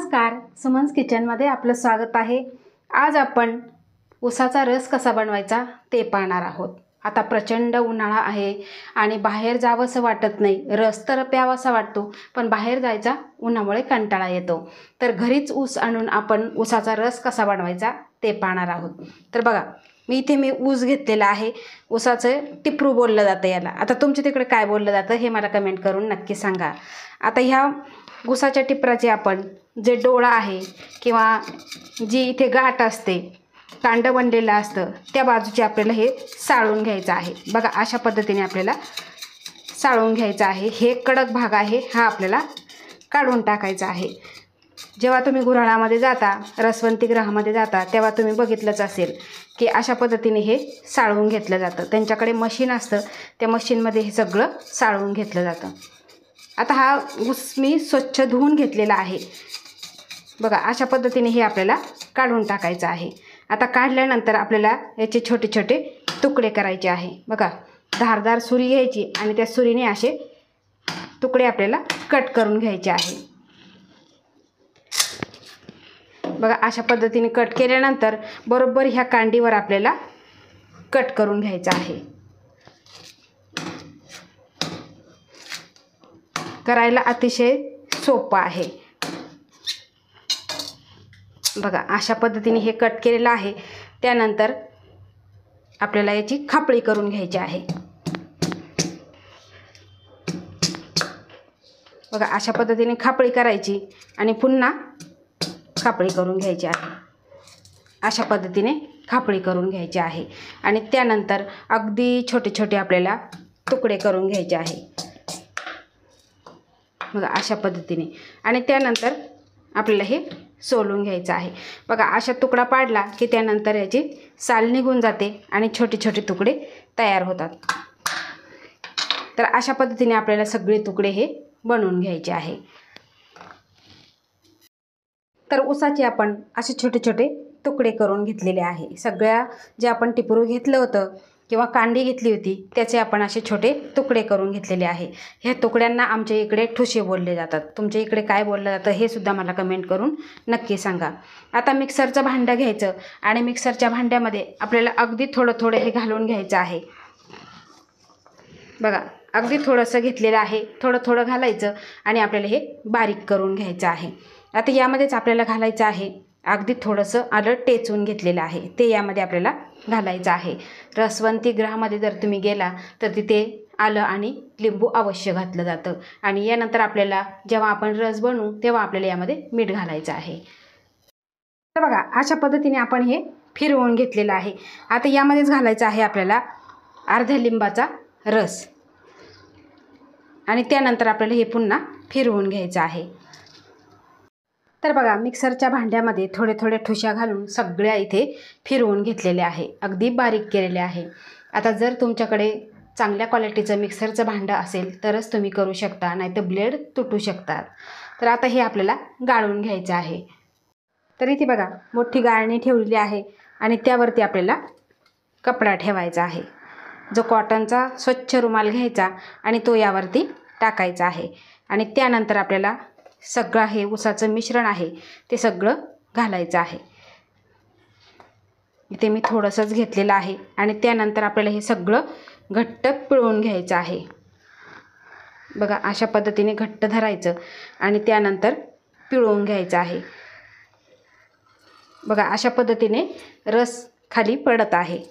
नमस्कार, सुमन्स किचनमध्ये आपलं स्वागत आहे। आज आपण ऊसाचा रस कसा बनवायचा ते पाहणार आहोत। आता प्रचंड उन्हाळा आहे आणि बाहेर जावंसं वाटत नाही, रस तर प्यावासा वाटतो पण बाहेर जायचा उन्हामुळे कंटाळा येतो। तर घरीच ऊस आणून आपण ऊसाचा रस कसा बनवायचा ते पाहणार आहोत। तर बघा, मी ऊस घेतलेला आहे। ऊसाचं टिपरू बोललं जातं याला। आता तुमच्या तिकडे काय बोललं जातं हे मला कमेंट करून नक्की सांगा। आता ह्या ऊसाच्या टिपराचे आपण जे डोळा आहे किंवा जी इथे गाठ असते, कांड बनलेलं असतं, त्या बाजूचे आपल्याला हे साळून घ्यायचं आहे। बघा, अशा पद्धतीने आपल्याला साळून घ्यायचं आहे। हे कडक भाग आहे, हा आपल्याला काढून टाकायचा आहे। जेव्हा तुम्ही गुऱ्हाळामध्ये जाता, रसवंतीगृहामध्ये जाता, तेव्हा तुम्ही बघितलंच असेल की अशा पद्धतीने हे साळून घेतलं जातं। त्यांच्याकडे मशीन असतं, त्या मशीनमध्ये हे सगळं साळून घेतलं जातं। आता हा ऊस मी स्वच्छ धुवून घेतलेला आहे। बघा, अशा पद्धतीने हे आपल्याला काढून टाकायचं आहे। आता काढल्यानंतर आपल्याला याचे छोटे छोटे तुकडे करायचे आहे। बघा, धारदार सुरी घ्यायची आणि त्या सुरीने असे तुकडे आपल्याला कट करून घ्यायचे आहे। बघा, अशा पद्धतीने कट केल्यानंतर बरोबर ह्या कांडीवर आपल्याला कट करून घ्यायचं आहे। करायला अतिशय सोपं आहे। बघा, अशा पद्धतीने हे कट केलेलं आहे। त्यानंतर आपल्याला याची खापळी करून घ्यायची आहे। बघा, अशा पद्धतीने खापळी करायची आणि पुन्हा खापळी करून घ्यायची आहे। अशा पद्धतीने खापळी करून घ्यायची आहे आणि त्यानंतर अगदी छोटे छोटे आपल्याला तुकडे करून घ्यायचे आहे। बघा, अशा पद्धतीने आणि त्यानंतर आपल्याला हे सोलून घ्यायचं आहे। बघा, अशा तुकडा पाडला की त्यानंतर याची साल निघून जाते आणि छोटे छोटे तुकडे तयार होतात। तर अशा पद्धतीने आपल्याला सगळे तुकडे हे बनवून घ्यायचे आहे। तर ऊसाचे आपण असे छोटे छोटे तुकडे करून घेतलेले आहे। सगळ्या जे आपण टिपरू घेतलं होतं किंवा कांडी घेतली होती त्याचे आपण असे छोटे तुकडे करून घेतलेले आहे। ह्या तुकड्यांना आमच्या इकडे ठुसे बोलले जातात। तुमच्या इकडे काय बोललं जातं हे सुद्धा मला कमेंट करून नक्की सांगा। आता मिक्सरचं भांडं घ्यायचं आणि मिक्सरच्या भांड्यामध्ये आपल्याला अगदी थोडं थोडं हे घालून घ्यायचं आहे। बघा, अगदी थोडंसं घेतलेलं आहे, थोडं थोडं घालायचं आणि आपल्याला हे बारीक करून घ्यायचं आहे। आता यामध्येच आपल्याला घालायचं आहे अगदी थोडंसं आलं टेचून घेतलेलं आहे, ते यामध्ये आपल्याला घालायचं आहे। रसवंतीगृहामध्ये जर तुम्ही गेला तर तिथे आलं आणि लिंबू अवश्य घातलं जातं आणि यानंतर आपल्याला जेव्हा आपण रस बनवू तेव्हा आपल्याला यामध्ये मीठ घालायचं आहे। तर बघा, अशा पद्धतीने आपण हे फिरवून घेतलेलं आहे। आता यामध्येच घालायचं आहे आपल्याला अर्ध्या लिंबाचा रस आणि त्यानंतर आपल्याला हे पुन्हा फिरवून घ्यायचं आहे। तर बघा, मिक्सरच्या भांड्यामध्ये थोडे थोडे ठुशा घालून सगळ्या इथे फिरवून घेतलेले आहे, अगदी बारीक केलेले आहे। आता जर तुमच्याकडे चांगल्या क्वालिटीचं मिक्सरचं भांडं असेल तरच तुम्ही करू शकता, नाहीतर ब्लेड तुटू शकतात। तर आता हे आपल्याला गाळून घ्यायचं आहे। तर इथे बघा, मोठी गाळणी ठेवलेली आहे आणि त्यावरती आपल्याला कपडा ठेवायचा आहे। जो कॉटनचा स्वच्छ रुमाल घ्यायचा आणि तो यावरती टाकायचा आहे आणि त्यानंतर आपल्याला सगळं हे ऊसाचं मिश्रण आहे ते सगळं घालायचं आहे। इथे मी थोडंसंच घेतलेलं आहे आणि त्यानंतर आपल्याला हे सगळं घट्ट पिळून घ्यायचं आहे। बघा, अशा पद्धतीने घट्ट धरायचं आणि त्यानंतर पिळून घ्यायचं आहे। बघा, अशा पद्धतीने रस खाली पडत आहे।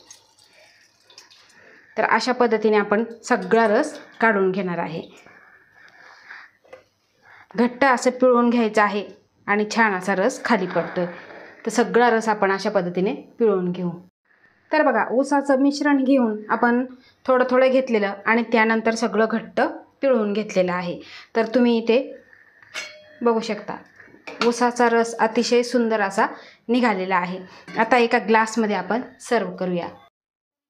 तर अशा पद्धतीने आपण सगळा रस काढून घेणार आहे। घट्ट असं पिळून घ्यायचं आहे आणि छान असा रस खाली पडतो। तर सगळा रस आपण अशा पद्धतीने पिळून घेऊ। तर बघा, ऊसाचं मिश्रण घेऊन आपण थोडं थोडं घेतलेलं आणि त्यानंतर सगळं घट्ट पिळून घेतलेलं आहे। तर तुम्ही इथे बघू शकता ऊसाचा रस अतिशय सुंदर असा निघालेला आहे। आता एका ग्लासमध्ये आपण सर्व करूया।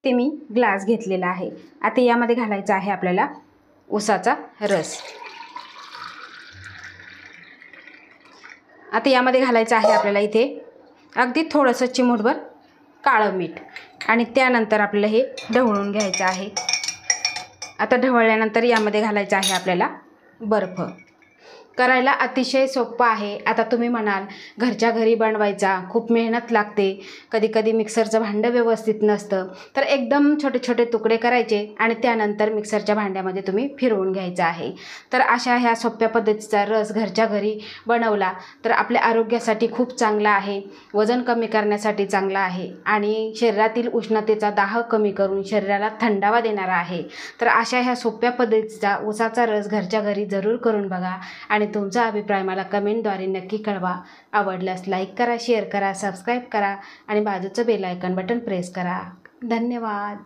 ते मी ग्लास घेतलेला आहे। आता यामध्ये घालायचा आहे आपल्याला ऊसाचा रस। आता यामध्ये घालायचं आहे आपल्याला इथे अगदी थोडंसं चिमूटभर काळं मीठ आणि त्यानंतर आपल्याला हे ढवळून घ्यायचं आहे। आता ढवळल्यानंतर यामध्ये घालायचं आहे आपल्याला बर्फ करायला अतिशय सोपं आहे. आता तुम्ही म्हणाल घरच्या घरी बनवायचा खूप मेहनत लागते, कधी कधी मिक्सरचं भांडं व्यवस्थित नसतं, तर एकदम छोटे छोटे तुकडे करायचे आणि त्यानंतर मिक्सरच्या भांड्यामध्ये तुम्ही फिरवून घ्यायचं आहे. तर अशा ह्या सोप्या पद्धतीचा रस घरच्या घरी बनवला तर आपल्या आरोग्यासाठी खूप चांगला आहे, वजन कमी करण्यासाठी चांगला आहे आणि शरीरातील उष्णतेचा दाह कमी करून शरीराला थंडावा देणारा आहे. तर अशा ह्या सोप्या पद्धतीचा उसाचा रस घरच्या घरी जरूर करून बघा आणि तुमचा अभिप्राय मला कमेंटद्वारे नक्की कळवा. आवडल्यास लाईक करा, शेअर करा, सबस्क्राईब करा आणि बाजूचं बेल आयकॉन बटन प्रेस करा. धन्यवाद.